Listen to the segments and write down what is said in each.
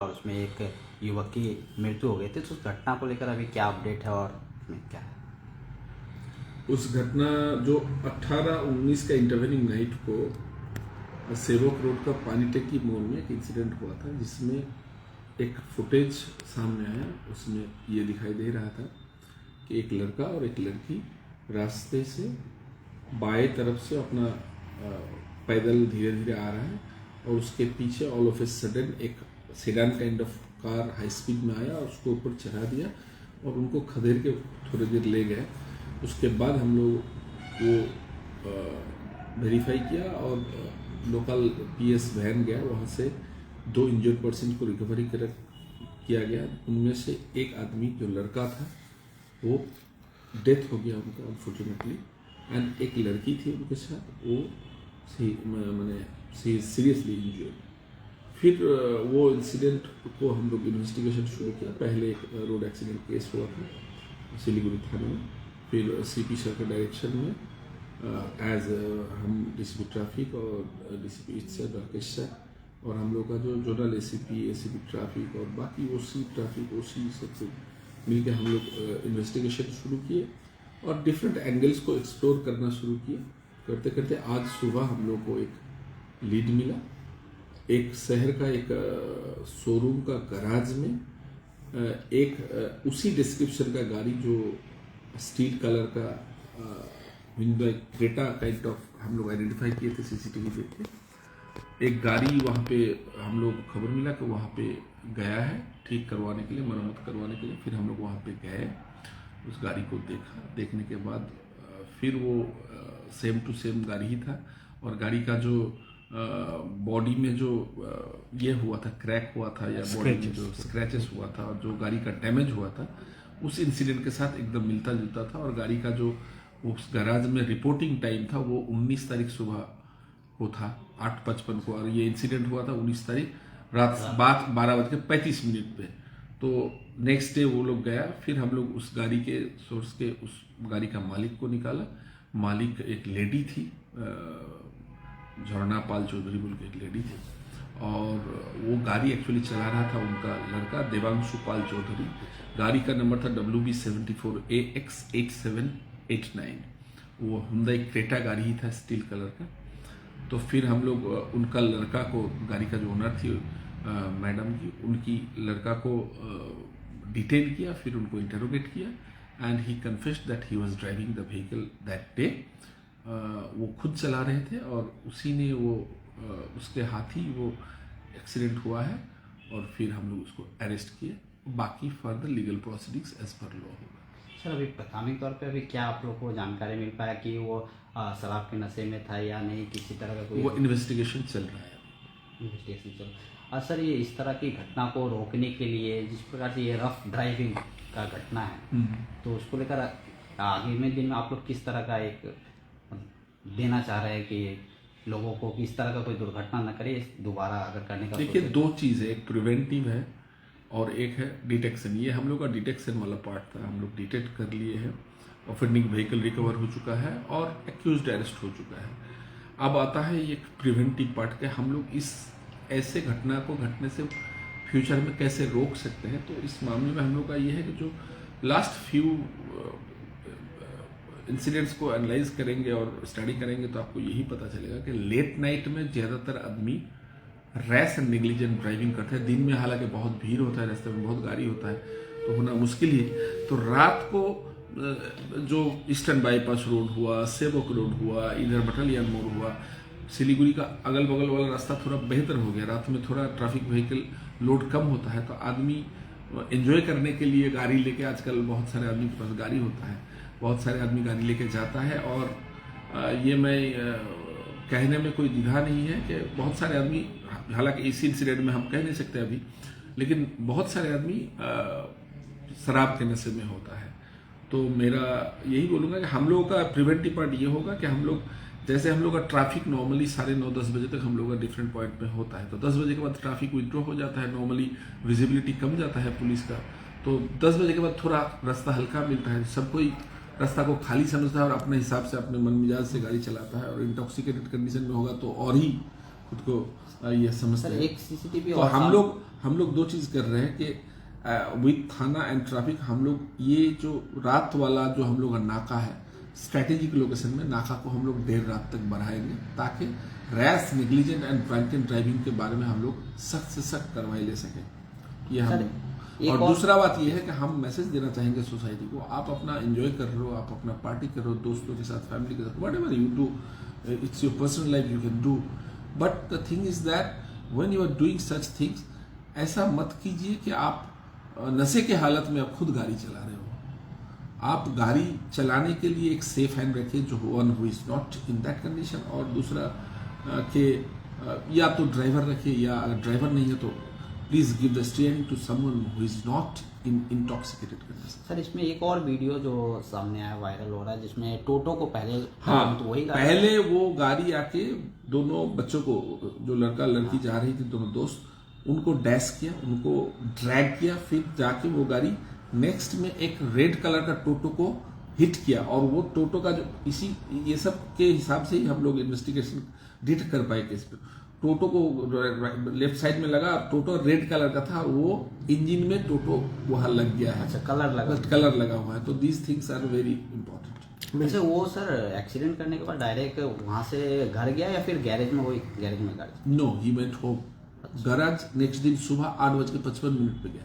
और उसमें एक युवक की मृत्यु हो गई थी। तो उस घटना को लेकर अभी क्या अपडेट है और उसमें क्या है? उस घटना जो 18-19 का इंटरवेनिंग नाइट को सेवक रोड का पानी टंकी मोड़ में एक इंसिडेंट हुआ था, जिसमें एक फुटेज सामने आया। उसमें ये दिखाई दे रहा था कि एक लड़का और एक लड़की रास्ते से बाएं तरफ से अपना पैदल धीरे धीरे आ रहा है, और उसके पीछे ऑल ऑफ ए सडन एक sedan kind of car high speed में आया और उसको ऊपर चढ़ा दिया और उनको खदेड़ के थोड़ी देर ले गए। उसके बाद हम लोग वो वेरीफाई किया और लोकल पीएस वैन गया, वहाँ से 2 इंजर्ड पर्सन को रिकवरी किया गया। उनमें से एक आदमी जो लड़का था वो डेथ हो गया उनका अनफॉर्चुनेटली, एंड एक लड़की थी उनके साथ, वो सीरियसली इंजर्ड। फिर वो इंसिडेंट को हम लोग इन्वेस्टिगेशन शुरू किया। पहले एक रोड एक्सीडेंट केस हुआ था सिलीगुड़ी थाने में, फिर सीपी सर के डायरेक्शन में एज हम डीसीपी ट्रैफिक और डीसीपी सर राकेश सर और हम लोग का जो जोनल एसीपी ट्रैफिक और बाकी ओसी ट्रैफिक ओसी सबसे मिलकर हम लोग इन्वेस्टिगेशन शुरू किए और डिफरेंट एंगल्स को एक्सप्लोर करना शुरू किए। करते करते आज सुबह हम लोग को एक लीड मिला। एक शहर का एक शोरूम का गराज में एक उसी डिस्क्रिप्शन का गाड़ी जो स्टील कलर का विंडो क्रेटा काइंड ऑफ हम लोग आइडेंटिफाई किए थे सीसीटीवी देख के। एक गाड़ी वहाँ पे हम लोग खबर मिला कि वहाँ पे गया है ठीक करवाने के लिए, मरम्मत करवाने के लिए। फिर हम लोग वहाँ पे गए, उस गाड़ी को देखा। देखने के बाद फिर वो सेम टू सेम गाड़ी ही था, और गाड़ी का जो बॉडी में जो ये हुआ था, क्रैक हुआ था या बॉडी में जो स्क्रैचेस हुआ था और जो गाड़ी का डैमेज हुआ था, उस इंसिडेंट के साथ एकदम मिलता जुलता था। और गाड़ी का जो उस गैराज में रिपोर्टिंग टाइम था वो 19 तारीख सुबह को था 8:55 को, और ये इंसिडेंट हुआ था 19 तारीख रात 12:35 पे। तो नेक्स्ट डे वो लोग गया। फिर हम लोग उस गाड़ी के सोर्स के उस गाड़ी का मालिक को निकाला। मालिक एक लेडी थी, झरना पाल चौधरी बोल के एक लेडी थी, और वो गाड़ी एक्चुअली चला रहा था उनका लड़का देवांशु पाल चौधरी। गाड़ी का नंबर था WB74AX8789। वो हुंडई क्रेटा गाड़ी ही था, स्टील कलर का। तो फिर हम लोग उनका लड़का को, गाड़ी का जो ओनर थी मैडम की, उनकी लड़का को डिटेन किया, फिर उनको इंटरोगेट किया, and he confessed that he was driving the vehicle that day. वो खुद चला रहे थे और उसी ने वो उसके हाथ ही वो एक्सीडेंट हुआ है, और फिर हम लोग उसको अरेस्ट किए। बाकी further legal proceedings as per law होगा। सर, अभी प्राथमिक तौर पे अभी क्या आप लोग को जानकारी मिल पाया कि वो शराब के नशे में था या नहीं? किसी तरह का कोई वो इन्वेस्टिगेशन चल रहा है। इन्वेस्टिगेशन चल। और सर, ये इस तरह की घटना को रोकने के लिए जिस प्रकार से ये रफ ड्राइविंग का घटना है, तो उसको लेकर आगे में दिन में आप लोग किस तरह का एक देना चाह रहे हैं कि लोगों को कि इस तरह का कोई दुर्घटना न करे दोबारा अगर करने का? देखिए, 2 चीज़ है, एक प्रिवेंटिव है और एक है डिटेक्शन। ये हम लोग का डिटेक्शन वाला पार्ट था। हम लोग डिटेक्ट कर लिए हैं, ऑफेंडिंग व्हीकल रिकवर हो चुका है और एक्यूज्ड अरेस्ट हो चुका है। अब आता है ये प्रिवेंटिव पार्ट के, हम लोग इस ऐसे घटना को घटने से फ्यूचर में कैसे रोक सकते हैं। तो इस मामले में हम लोग का ये है कि जो लास्ट फ्यू इंसिडेंट्स को एनालाइज करेंगे और स्टडी करेंगे तो आपको यही पता चलेगा कि लेट नाइट में ज़्यादातर आदमी रैश एंड नेग्लिजेंट ड्राइविंग करते हैं। दिन में हालांकि बहुत भीड़ होता है, रास्ते में बहुत गाड़ी होता है, तो होना मुश्किल ही। तो रात को जो ईस्टर्न बाईपास रोड हुआ, सेवक रोड हुआ, इधर बटालियन मोड़ हुआ, सिलीगुड़ी का अगल बगल वाला रास्ता थोड़ा बेहतर हो गया। रात में थोड़ा ट्रैफिक व्हीकल लोड कम होता है, तो आदमी एंजॉय करने के लिए गाड़ी लेके, आजकल बहुत सारे आदमी के पास गाड़ी होता है, बहुत सारे आदमी गाड़ी लेके जाता है। और ये मैं कहने में कोई द्विधा नहीं है कि बहुत सारे आदमी, हालांकि इसी इंसिडेंट में हम कह नहीं सकते अभी, लेकिन बहुत सारे आदमी शराब के नशे में होता है। तो मेरा यही बोलूँगा कि हम लोगों का प्रिवेंटिव पार्ट ये होगा कि हम लोग, जैसे हम लोग का ट्रैफिक नॉर्मली 9:30-10 बजे तक हम लोग का डिफरेंट पॉइंट पे होता है, तो 10 बजे के बाद ट्रैफिक विड्रॉ हो जाता है, नॉर्मली विजिबिलिटी कम जाता है पुलिस का। तो 10 बजे के बाद थोड़ा रास्ता हल्का मिलता है, सब कोई रास्ता को खाली समझता है और अपने हिसाब से अपने मन मिजाज से गाड़ी चलाता है। और इंटॉक्सिकेटेड कंडीशन में होगा तो और ही खुद को ये समझते हैं। एक सीसीटीवी तो हम लोग हम लोग दो चीज़ कर रहे हैं कि विद थाना एंड ट्रैफिक हम लोग ये जो रात वाला जो हम लोग का नाका है स्ट्रैटेजिक लोकेशन में नाका को हम लोग देर रात तक बढ़ाएंगे ताकि rash negligent and drunken driving के बारे में हम लोग सख्त से सख्त कार्रवाई ले सकें। ये हम और दूसरा बात ये है कि हम मैसेज देना चाहेंगे सोसाइटी को, आप अपना एंजॉय कर रहे हो, आप अपना पार्टी कर रहे हो दोस्तों के साथ, फैमिली के साथ, whatever you do, it's your personal life, you can do, but the thing is that when you are doing such things ऐसा मत कीजिए कि आप नशे के हालत में आप खुद गाड़ी चला रहे हो। आप गाड़ी चलाने के लिए एक सेफ हैंड रखिए जो one who is not in that condition, और दूसरा कि या तो ड्राइवर रखिए या अगर ड्राइवर नहीं है तो please give the steering to someone who is not in intoxicated condition. Sir इसमें एक और वीडियो जो सामने आया वायरल हो रहा है जिसमें टोटो को पहले हाँ तो वही पहले वो गाड़ी आके दोनों बच्चों को जो लड़का लड़की जा रही थी दोनों दोस्त उनको डैश किया, उनको ड्रैग किया, फिर जाके वो गाड़ी नेक्स्ट में एक रेड कलर का टोटो को हिट किया, और वो टोटो का जो इसी ये सब के हिसाब से ही हम लोग इन्वेस्टिगेशन डिटेक्ट कर पाए केस पे। टोटो को लेफ्ट साइड में लगा, टोटो रेड कलर का था, वो इंजन में टोटो वहां लग गया है। अच्छा, कलर लगा हुआ है। तो these things are very important. अच्छा, वो सर एक्सीडेंट करने के बाद डायरेक्ट वहां से घर गया या फिर गैरेज में गाड़ी? No, he went home. Garage next दिन सुबह 8:55 पे गया।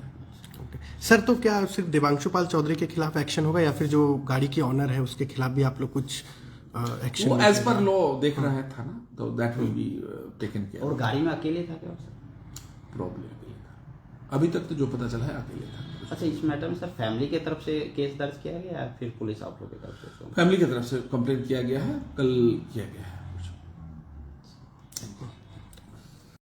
सर तो क्या सिर्फ देवांशु पाल चौधरी के खिलाफ एक्शन होगा या फिर जो गाड़ी की ऑनर है उसके खिलाफ भी आप लोग कुछ एक्शन? वो एज पर लॉ देख रहा है थाना, तो that will be taken care. और गाड़ी में अकेले था क्या? प्रॉब्लम अकेले था, अभी तक तो जो पता चला है अकेले था। अच्छा, इस मैटर में सर फैमिली की तरफ से केस दर्ज किया गया या फिर पुलिस आप लोगों की तरफ से? फैमिली की तरफ से कंप्लेंट किया गया है, कल किया गया है।